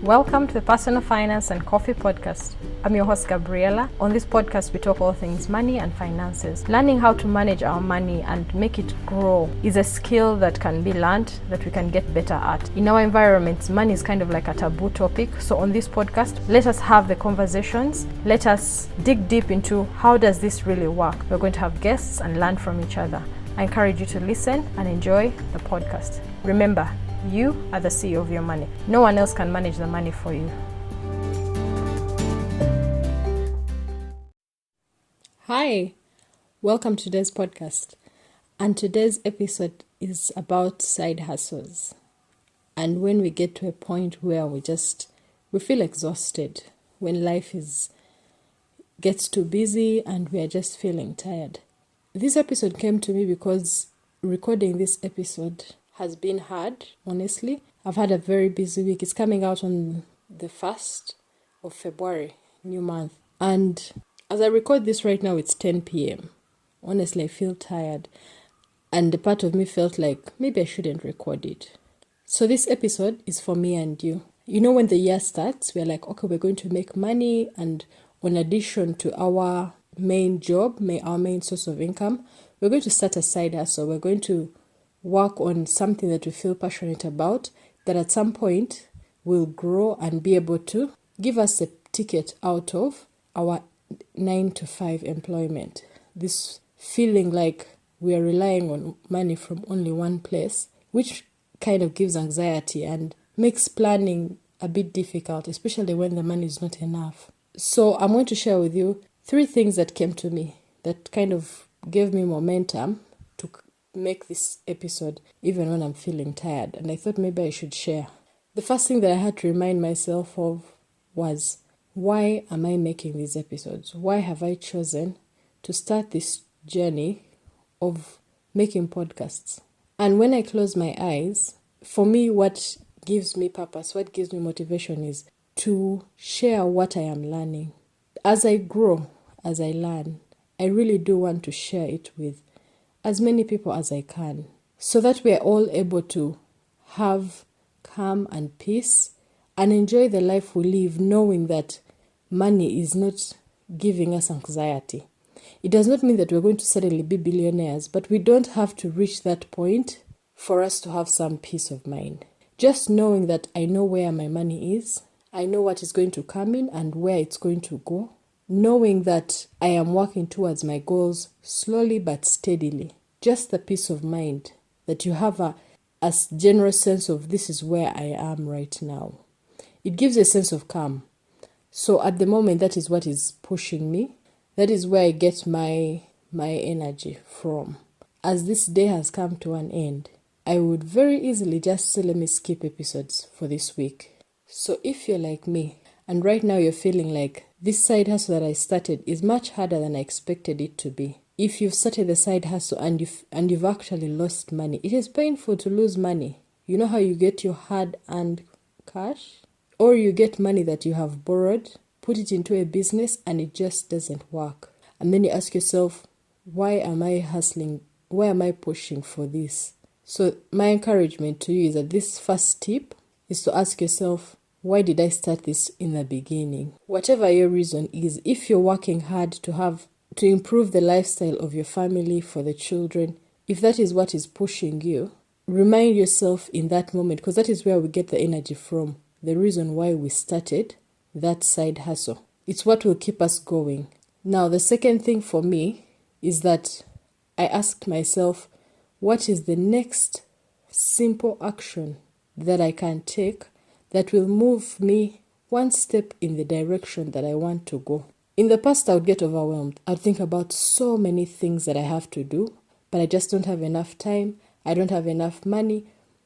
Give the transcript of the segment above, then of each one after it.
Welcome to the Personal Finance and Coffee Podcast. I'm your host, Gabriela. On this podcast, we talk all things money and finances. Learning how to manage our money and make it grow is a skill that can be learned, that we can get better at. In our environments, money is kind of like a taboo topic. So on this podcast, let us have the conversations. Let us dig deep into how does this really work. We're going to have guests and learn from each other. I encourage you to listen and enjoy the podcast. Remember, you are the CEO of your money. No one else can manage the money for you. Hi, welcome to today's podcast. And today's episode is about side hustles. And when we get to a point where we feel exhausted, when life gets too busy and we are just feeling tired. This episode came to me because recording this episode has been hard, honestly. I've had a very busy week. It's coming out on the 1st of February, new month. And as I record this right now, it's 10 p.m. Honestly, I feel tired. And a part of me felt like maybe I shouldn't record it. So this episode is for me and you. You know, when the year starts, we're like, okay, we're going to make money. And in addition to our main job, our main source of income, we're going to start a side hustle. We're going to work on something that we feel passionate about, that at some point will grow and be able to give us a ticket out of our 9-to-5 employment. This feeling like we are relying on money from only one place, which kind of gives anxiety and makes planning a bit difficult, especially when the money is not enough. So I'm going to share with you 3 things that came to me that kind of gave me momentum to make this episode even when I'm feeling tired, and I thought maybe I should share. The first thing that I had to remind myself of was, why am I making these episodes? Why have I chosen to start this journey of making podcasts? And when I close my eyes, for me, what gives me purpose, what gives me motivation is to share what I am learning. As I grow, as I learn, I really do want to share it with as many people as I can, so that we are all able to have calm and peace and enjoy the life we live, knowing that money is not giving us anxiety. It does not mean that we're going to suddenly be billionaires, but we don't have to reach that point for us to have some peace of mind. Just knowing that I know where my money is, I know what is going to come in and where it's going to go, knowing that I am working towards my goals slowly but steadily. Just the peace of mind that you have a general sense of this is where I am right now. It gives a sense of calm. So at the moment, that is what is pushing me. That is where I get my energy from. As this day has come to an end, I would very easily just say, let me skip episodes for this week. So if you're like me, and right now you're feeling like this side hustle that I started is much harder than I expected it to be. If you've started the side hustle and you've actually lost money, it is painful to lose money. You know how you get your hard-earned cash? Or you get money that you have borrowed, put it into a business, and it just doesn't work. And then you ask yourself, why am I hustling? Why am I pushing for this? So my encouragement to you is that this first tip is to ask yourself, why did I start this in the beginning? Whatever your reason is, if you're working hard to improve the lifestyle of your family, for the children, if that is what is pushing you, remind yourself in that moment, because that is where we get the energy from, the reason why we started that side hustle. It's what will keep us going. Now, the second thing for me is that I asked myself, what is the next simple action that I can take that will move me one step in the direction that I want to go? In the past, I would get overwhelmed. I'd think about so many things that I have to do, but I just don't have enough time. I don't have enough money.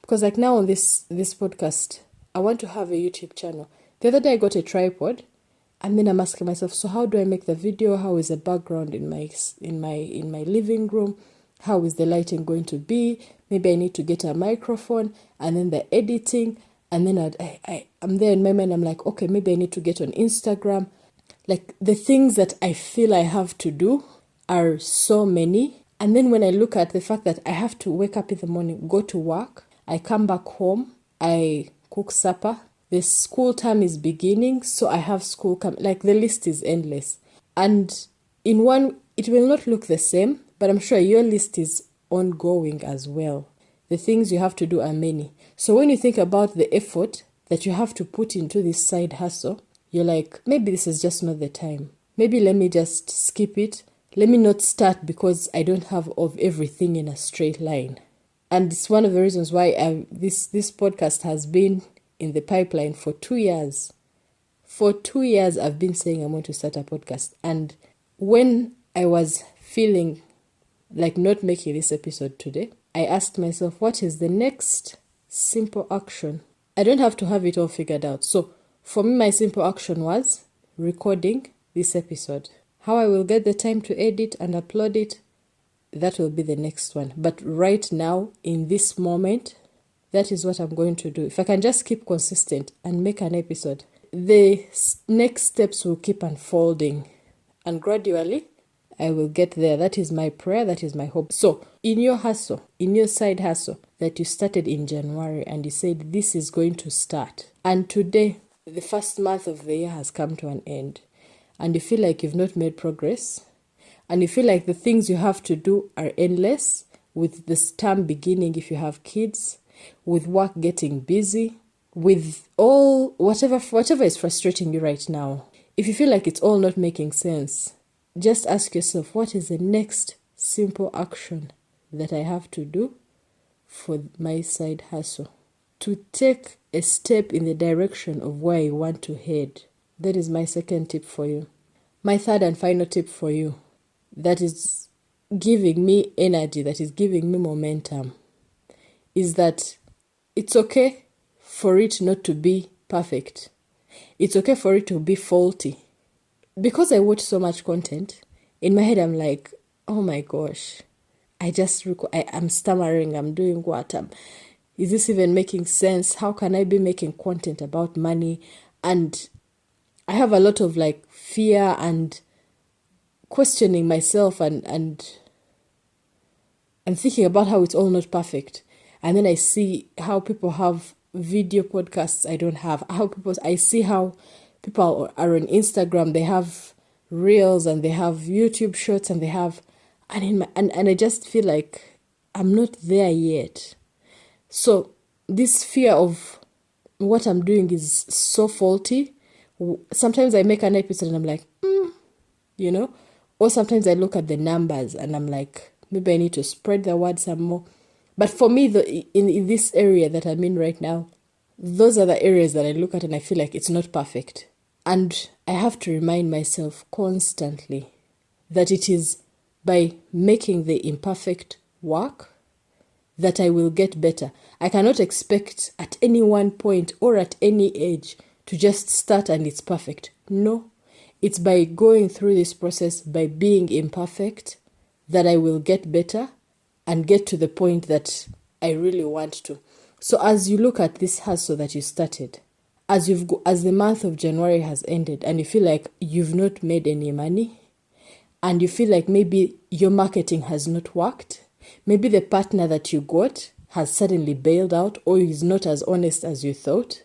Because like now on this podcast, I want to have a YouTube channel. The other day I got a tripod, and then I'm asking myself, so how do I make the video? How is the background in my living room? How is the lighting going to be? Maybe I need to get a microphone, and then the editing, and then I'm there in my mind. I'm like, okay, maybe I need to get on Instagram. Like the things that I feel I have to do are so many. And then when I look at the fact that I have to wake up in the morning, go to work, I come back home, I cook supper, The school term is beginning, so I have school like the list is endless. And in one, it will not look the same, but I'm sure your list is ongoing as well. The things you have to do are many. So when you think about the effort that you have to put into this side hustle, you're like, maybe this is just not the time. Maybe let me just skip it. Let me not start because I don't have of everything in a straight line. And it's one of the reasons why this podcast has been in the pipeline for 2 years. For 2 years, I've been saying I'm going to start a podcast. And when I was feeling like not making this episode today, I asked myself, what is the next simple action? I don't have to have it all figured out. So for me, my simple action was recording this episode. How I will get the time to edit and upload it, that will be the next one. But right now, in this moment, that is what I'm going to do. If I can just keep consistent and make an episode, the next steps will keep unfolding. And gradually, I will get there. That is my prayer. That is my hope. So, in your hustle, in your side hustle that you started in January and you said this is going to start. And today, the first month of the year has come to an end. And you feel like you've not made progress. And you feel like the things you have to do are endless. With this term beginning if you have kids. With work getting busy, with all whatever is frustrating you right now. If you feel like it's all not making sense, just ask yourself, what is the next simple action that I have to do for my side hustle? To take a step in the direction of where you want to head. That is my second tip for you. My third and final tip for you, that is giving me energy, that is giving me momentum, is that it's okay for it not to be perfect. It's okay for it to be faulty. Because I watch so much content, in my head I'm like, oh my gosh, I'm stammering, I'm doing what? Is this even making sense? How can I be making content about money? And I have a lot of like fear and questioning myself and thinking about how it's all not perfect. And then I see how people have video podcasts I don't have. I see how people are on Instagram. They have reels and they have YouTube shorts and they have, and I just feel like I'm not there yet. So this fear of what I'm doing is so faulty. Sometimes I make an episode and I'm like, or sometimes I look at the numbers and I'm like, maybe I need to spread the word some more. But for me, in this area that I'm in right now, those are the areas that I look at and I feel like it's not perfect. And I have to remind myself constantly that it is by making the imperfect work that I will get better. I cannot expect at any one point or at any age to just start and it's perfect. No, it's by going through this process, by being imperfect, that I will get better and get to the point that I really want to. So as you look at this hustle that you started, as the month of January has ended and you feel like you've not made any money, and you feel like maybe your marketing has not worked, maybe the partner that you got has suddenly bailed out or is not as honest as you thought,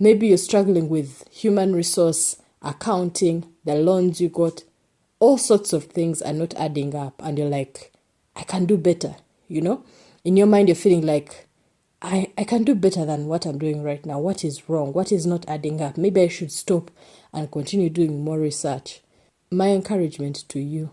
maybe you're struggling with human resource, accounting, the loans you got, all sorts of things are not adding up and you're like, I can do better, In your mind, you're feeling like, I can do better than what I'm doing right now. What is wrong? What is not adding up? Maybe I should stop and continue doing more research. My encouragement to you,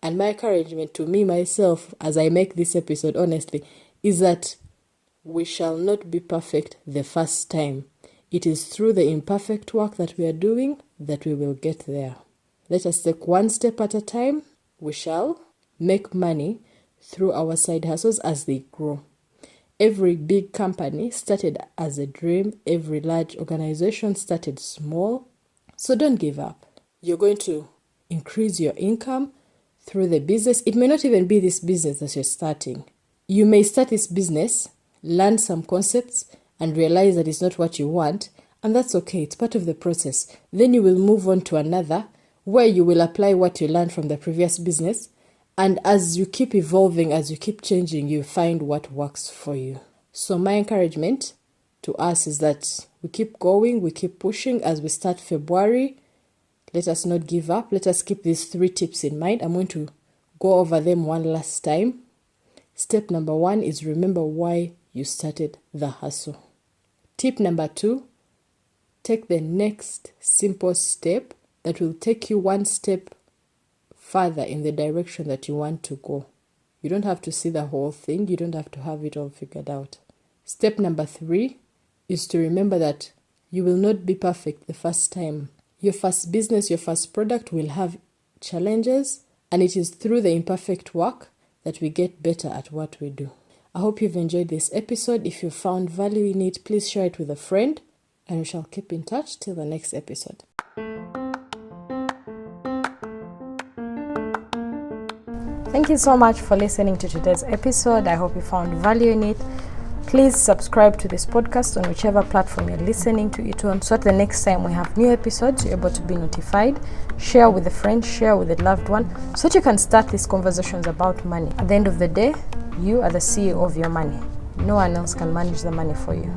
and my encouragement to me, myself, as I make this episode, honestly, is that we shall not be perfect the first time. It is through the imperfect work that we are doing that we will get there. Let us take one step at a time. We shall make money through our side hustles as they grow. Every big company started as a dream. Every large organization started small. So don't give up. You're going to increase your income through the business. It may not even be this business that you're starting. You may start this business, learn some concepts, and realize that it's not what you want. And that's okay. It's part of the process. Then you will move on to another where you will apply what you learned from the previous business. And as you keep evolving, as you keep changing, you find what works for you. So my encouragement to us is that we keep going, we keep pushing as we start February. Let us not give up. Let us keep these 3 tips in mind. I'm going to go over them one last time. Step number 1 is remember why you started the hustle. Tip number 2, take the next simple step that will take you one step further in the direction that you want to go. You don't have to see the whole thing. You don't have to have it all figured out. Step number 3 is to remember that you will not be perfect the first time. Your first business, your first product will have challenges, and it is through the imperfect work that we get better at what we do. I hope you've enjoyed this episode. If you found value in it, please share it with a friend, and we shall keep in touch till the next episode. Thank you so much for listening to today's episode. I hope you found value in it. Please subscribe to this podcast on whichever platform you're listening to it on, so that the next time we have new episodes, you're able to be notified. Share with a friend, share with a loved one, so that you can start these conversations about money. At the end of the day, you are the CEO of your money. No one else can manage the money for you.